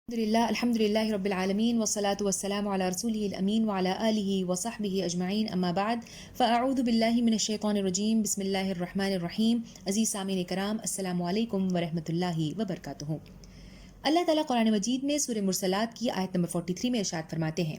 الحمد لله رب العالمين والصلاة والسلام على رسوله الأمين وعلى آله وصحبه أجمعين أما بعد فأعوذ بالله من الشيطان الرجيم بسم الله الرحمن الرحیم. عزیز سامعین کرام، السلام علیکم ورحمۃ اللہ وبرکاتہ. اللہ تعالیٰ قرآن مجید میں سورہ مرسلات کی آیت نمبر 43 میں ارشاد فرماتے ہیں،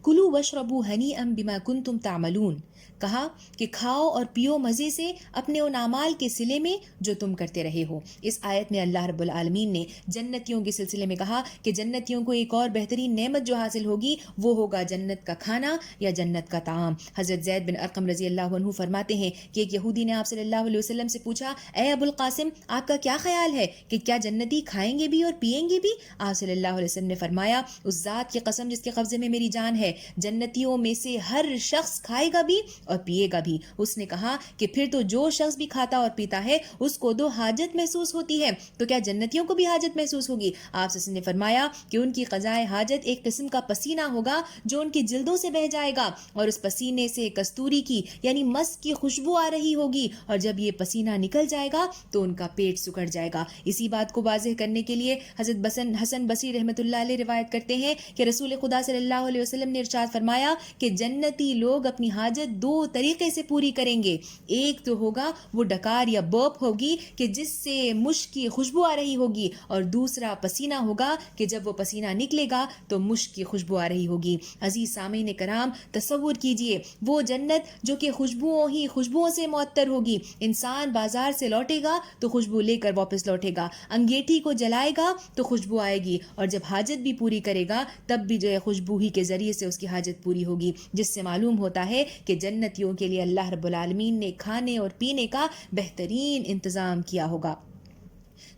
کلوا واشربوا ہنیئا بما کنتم تعملون. کہا کہ کھاؤ اور پیو مزے سے اپنے ان اعمال کے صلے میں جو تم کرتے رہے ہو. اس آیت میں اللہ رب العالمین نے جنتیوں کے سلسلے میں کہا کہ جنتیوں کو ایک اور بہترین نعمت جو حاصل ہوگی وہ ہوگا جنت کا کھانا یا جنت کا طعام. حضرت زید بن ارقم رضی اللہ عنہ فرماتے ہیں کہ ایک یہودی نے آپ صلی اللہ علیہ وسلم سے پوچھا، اے ابو القاسم، آپ کا کیا خیال ہے کہ کیا جنتی کھائیں گے بھی اور پیئیں گے بھی؟ آپ صلی اللہ علیہ وسلم نے فرمایا، اس ذات کی قسم جس کے قبضے میں میری جان ہے، جنتیوں میں سے ہر شخص کھائے گا بھی اور پیے گا بھی. اس نے کہا کہ پھر تو جو شخص بھی کھاتا اور پیتا ہے اس کو تو حاجت محسوس ہوتی ہے، تو کیا جنتیوں کو بھی حاجت محسوس ہوگی؟ آپ سے نے فرمایا کہ ان کی قضائے حاجت ایک قسم کا پسینہ ہوگا جو ان کی جلدوں سے بہہ جائے گا، اور اس پسینے سے کستوری کی یعنی مسک کی خوشبو آ رہی ہوگی، اور جب یہ پسینہ نکل جائے گا تو ان کا پیٹ سکڑ جائے گا. اسی بات کو واضح کرنے کے لیے حضرت حسن بصری رحمۃ اللہ علیہ روایت کرتے ہیں کہ رسول خدا صلی اللہ علیہ وسلم نے ارشاد فرمایا کہ جنتی لوگ اپنی حاجت دو طریقے سے پوری کریں گے. ایک تو ہوگا وہ ڈکار یا برپ ہوگی کہ جس سے مشک کی خوشبو آ رہی ہوگی، اور دوسرا پسینہ ہوگا کہ جب وہ پسینہ نکلے گا تو مشک کی خوشبو آ رہی ہوگی. عزیز سامعین کرام، تصور کیجئے وہ جنت جو کہ خوشبوؤں سے معطر ہوگی. انسان بازار سے لوٹے گا تو خوشبو لے کر واپس لوٹے گا، انگیٹھی کو جلائے گا تو خوشبو آئے گی، اور جب حاجت بھی پوری کرے گا تب بھی جو ہے خوشبو ہی کے ذریعے سے اس کی حاجت پوری ہوگی. جس سے معلوم ہوتا ہے کہ جنتیوں کے لیے اللہ رب العالمین نے کھانے اور پینے کا بہترین انتظام کیا ہوگا.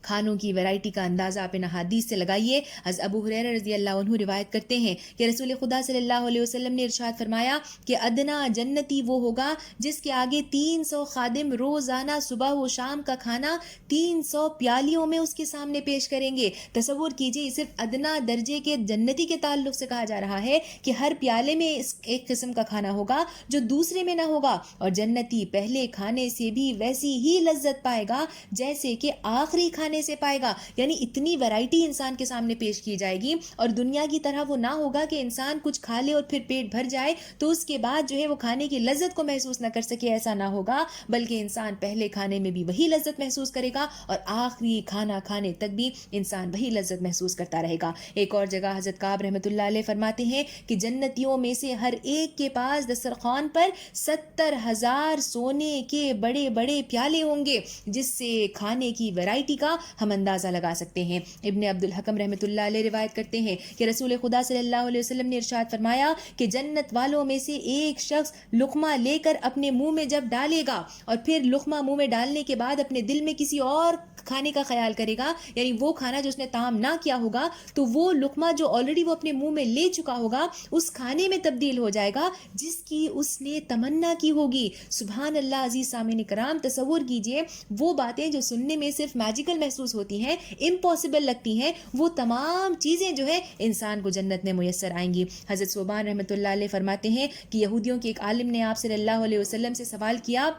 کھانوں کی ویرائٹی کا اندازہ آپ ان احادیث سے لگائیے. حضرت ابو ہریرہ رضی اللہ عنہ روایت کرتے ہیں کہ رسول خدا صلی اللہ علیہ وسلم نے ارشاد فرمایا کہ ادنا جنتی وہ ہوگا جس کے آگے 300 خادم روزانہ صبح و شام کا کھانا 300 پیالیوں میں اس کے سامنے پیش کریں گے. تصور کیجئے، صرف ادنا درجے کے جنتی کے تعلق سے کہا جا رہا ہے کہ ہر پیالے میں ایک قسم کا کھانا ہوگا جو دوسرے میں نہ ہوگا، اور جنتی پہلے کھانے سے بھی ویسی ہی لذت پائے گا جیسے کہ آخری کھانے سے پائے گا. یعنی اتنی ویرائٹی انسان کے سامنے پیش کی جائے گی، اور دنیا کی طرح وہ نہ ہوگا کہ انسان کچھ کھا لے اور پھر پیٹ بھر جائے تو اس کے بعد جو ہے وہ کھانے کی لذت کو محسوس نہ کر سکے. ایسا نہ ہوگا، بلکہ انسان پہلے کھانے میں بھی وہی لذت محسوس کرے گا اور آخری کھانا کھانے تک بھی انسان وہی لذت محسوس کرتا رہے گا. ایک اور جگہ حضرت کعب رحمۃ اللہ علیہ فرماتے ہیں کہ جنتیوں میں سے ہر ایک کے پاس دسترخوان پر 70,000 سونے کے بڑے بڑے پیالے ہوں گے، جس سے کھانے کی ویرائٹی کا ہم اندازہ لگا سکتے ہیں. ابن عبد الحکم رحمۃ اللہ علیہ روایت کرتے ہیں کہ رسول خدا صلی اللہ علیہ وسلم نے ارشاد فرمایا کہ جنت والوں میں سے ایک شخص لقمہ لے کر اپنے منہ میں جب ڈالے گا اور پھر لقمہ منہ میں ڈالنے کے بعد اپنے دل میں کسی اور کھانے کا خیال کرے گا، یعنی وہ کھانا جو اس نے طعام نہ کیا ہوگا، تو وہ لقمہ جو آلریڈی وہ اپنے منہ میں لے چکا ہوگا اس کھانے میں تبدیل ہو جائے گا جس کی اس نے تمنا کی ہوگی. سبحان اللہ. عزیز سامعین کرام، تصور کیجئے وہ باتیں جو سننے میں صرف میجیکل محسوس ہوتی ہیں، امپاسبل لگتی ہیں، وہ تمام چیزیں جو ہے انسان کو جنت میں میسر آئیں گی. حضرت صوبان رحمۃ اللہ علیہ فرماتے ہیں کہ یہودیوں کے ایک عالم نے آپ صلی اللہ علیہ وسلم سے سوال کیا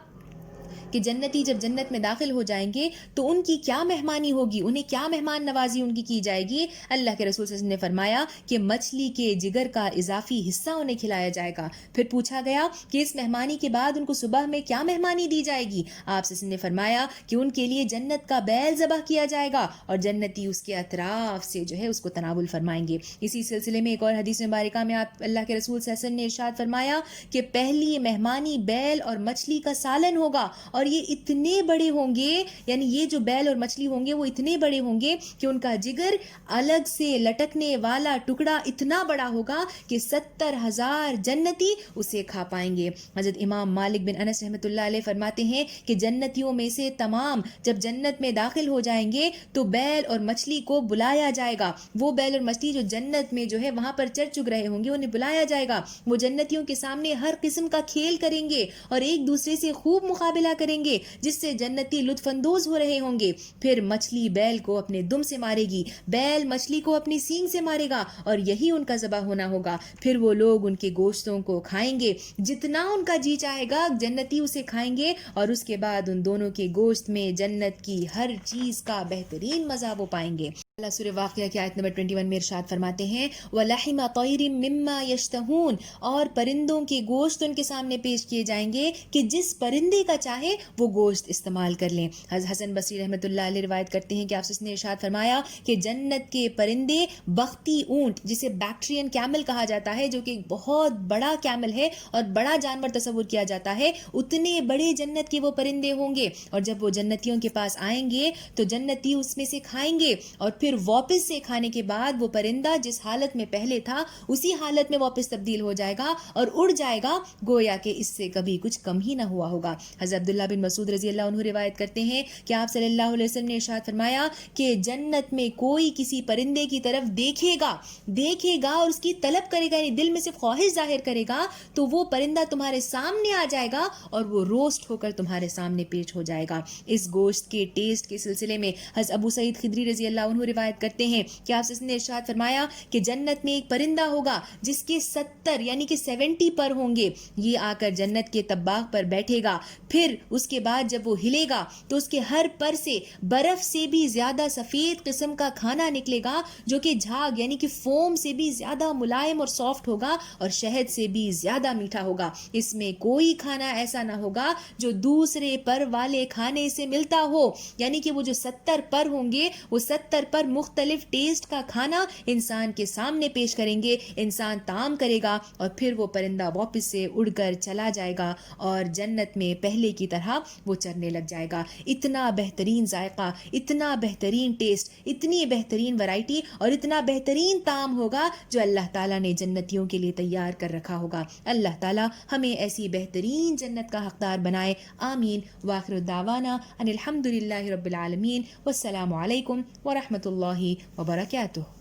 کہ جنتی جب جنت میں داخل ہو جائیں گے تو ان کی کیا مہمانی ہوگی، انہیں کیا مہمان نوازی ان کی جائے گی؟ اللہ کے رسول صلی اللہ علیہ وسلم نے فرمایا کہ مچھلی کے جگر کا اضافی حصہ انہیں کھلایا جائے گا. پھر پوچھا گیا کہ اس مہمانی کے بعد ان کو صبح میں کیا مہمانی دی جائے گی؟ آپ صلی اللہ علیہ وسلم نے فرمایا کہ ان کے لیے جنت کا بیل ذبح کیا جائے گا اور جنتی اس کے اطراف سے جو ہے اس کو تناول فرمائیں گے. اسی سلسلے میں ایک اور حدیث مبارکہ میں آپ اللہ کے رسول صلی اللہ علیہ وسلم نے ارشاد فرمایا کہ پہلی مہمانی بیل اور مچھلی کا سالن ہوگا، اور یہ اتنے بڑے ہوں گے، یعنی یہ جو بیل اور مچھلی ہوں گے وہ اتنے بڑے ہوں گے کہ ان کا جگر الگ سے لٹکنے والا ٹکڑا اتنا بڑا ہوگا کہ 70,000 جنتی اسے کھا پائیں گے. حضرت امام مالک بن انس رحمۃ اللہ علیہ فرماتے ہیں کہ جنتیوں میں سے تمام جب جنت میں داخل ہو جائیں گے تو بیل اور مچھلی کو بلایا جائے گا. وہ بیل اور مچھلی جو جنت میں جو ہے وہاں پر چر چگ رہے ہوں گے انہیں بلایا جائے گا. وہ جنتیوں کے سامنے ہر قسم کا کھیل کریں گے اور ایک دوسرے سے خوب مقابلہ کریں گے جس سے جنتی لطف اندوز ہو رہے ہوں گے. پھر مچھلی بیل کو اپنے دم سے مارے گی، بیل مچھلی کو اپنی سینگ سے مارے گا، اور یہی ان کا ذبح ہونا ہوگا. پھر وہ لوگ ان کے گوشتوں کو کھائیں گے، جتنا ان کا جی چاہے گا جنتی اسے کھائیں گے، اور اس کے بعد ان دونوں کے گوشت میں جنت کی ہر چیز کا بہترین مزہ وہ پائیں گے. اللہ سورہ واقعہ کی آیت نمبر 21 میں ارشاد فرماتے ہیں وَلَحِمَ طَيْرٍ مِّمَّا يَشْتَهُونَ، اور پرندوں کے گوشت ان کے سامنے پیش کیے جائیں گے کہ جس پرندے کا چاہے وہ گوشت استعمال کر لیں۔ حسن بصری رحمۃ اللہ علیہ روایت کرتے ہیں کہ آپ نے ارشاد فرمایا کہ جنت کے پرندے بختی اونٹ، جسے بیکٹرین کیمل کہا جاتا ہے، جو کہ ایک بہت بڑا کیمل ہے اور بڑا جانور تصور کیا جاتا ہے، اتنے بڑے جنت کے وہ پرندے ہوں گے، اور جب وہ جنتیوں کے پاس آئیں گے تو جنتی اس میں سے کھائیں گے، اور پھر واپس سے کھانے کے بعد وہ پرندہ جس حالت میں پہلے تھا اسی حالت میں واپس تبدیل ہو جائے گا اور اڑ جائے گا، گویا کہ اس سے کبھی کچھ کم ہی نہ ہوا ہوگا۔ حضرت عبداللہ بن مسعود رضی اللہ عنہ روایت کرتے ہیں کہ آپ صلی اللہ علیہ وسلم نے ارشاد فرمایا کہ جنت میں کوئی کسی پرندے کی طرف دیکھے گا اور اس کی طلب کرے گا، یعنی دل میں صرف خواہش ظاہر کرے گا، تو وہ پرندہ تمہارے سامنے آ جائے گا اور وہ روسٹ ہو کر تمہارے سامنے پیش ہو جائے گا۔ اس گوشت کے ٹیسٹ کے سلسلے میں حضرت ابو سعید خدری رضی اللہ عنہ روایت کرتے ہیں کہ آپ نے ارشاد فرمایا کہ جنت میں ایک پرندہ ہوگا جس کے 70 یعنی کہ 70 پر ہوں گے، یہ آ کر جنت کے طباق پر بیٹھے گا، پھر اس کے بعد جب وہ ہلے گا تو اس کے ہر پر سے برف سے بھی زیادہ سفید قسم کا کھانا نکلے گا، جو کہ جھاگ یعنی کہ فوم سے بھی زیادہ ملائم اور سافٹ ہوگا اور شہد سے بھی زیادہ میٹھا ہوگا۔ اس میں کوئی کھانا ایسا نہ ہوگا جو دوسرے پر والے کھانے سے ملتا ہو، یعنی کہ وہ جو 70 پر ہوں گے وہ 70 پر مختلف ٹیسٹ کا کھانا انسان کے سامنے پیش کریں گے، انسان طعام کرے گا اور پھر وہ پرندہ واپس سے اڑ کر چلا جائے گا اور جنت میں پہلے کی طرح وہ چرنے لگ جائے گا۔ اتنا بہترین ذائقہ، اتنا بہترین ٹیسٹ، اتنی بہترین ورائٹی اور اتنا بہترین طعم ہوگا جو اللہ تعالیٰ نے جنتیوں کے لیے تیار کر رکھا ہوگا۔ اللہ تعالیٰ ہمیں ایسی بہترین جنت کا حقدار بنائے، آمین۔ وآخر دعوانا ان الحمد للہ رب العالمین، والسلام علیکم ورحمۃ اللہ وبرکاتہ۔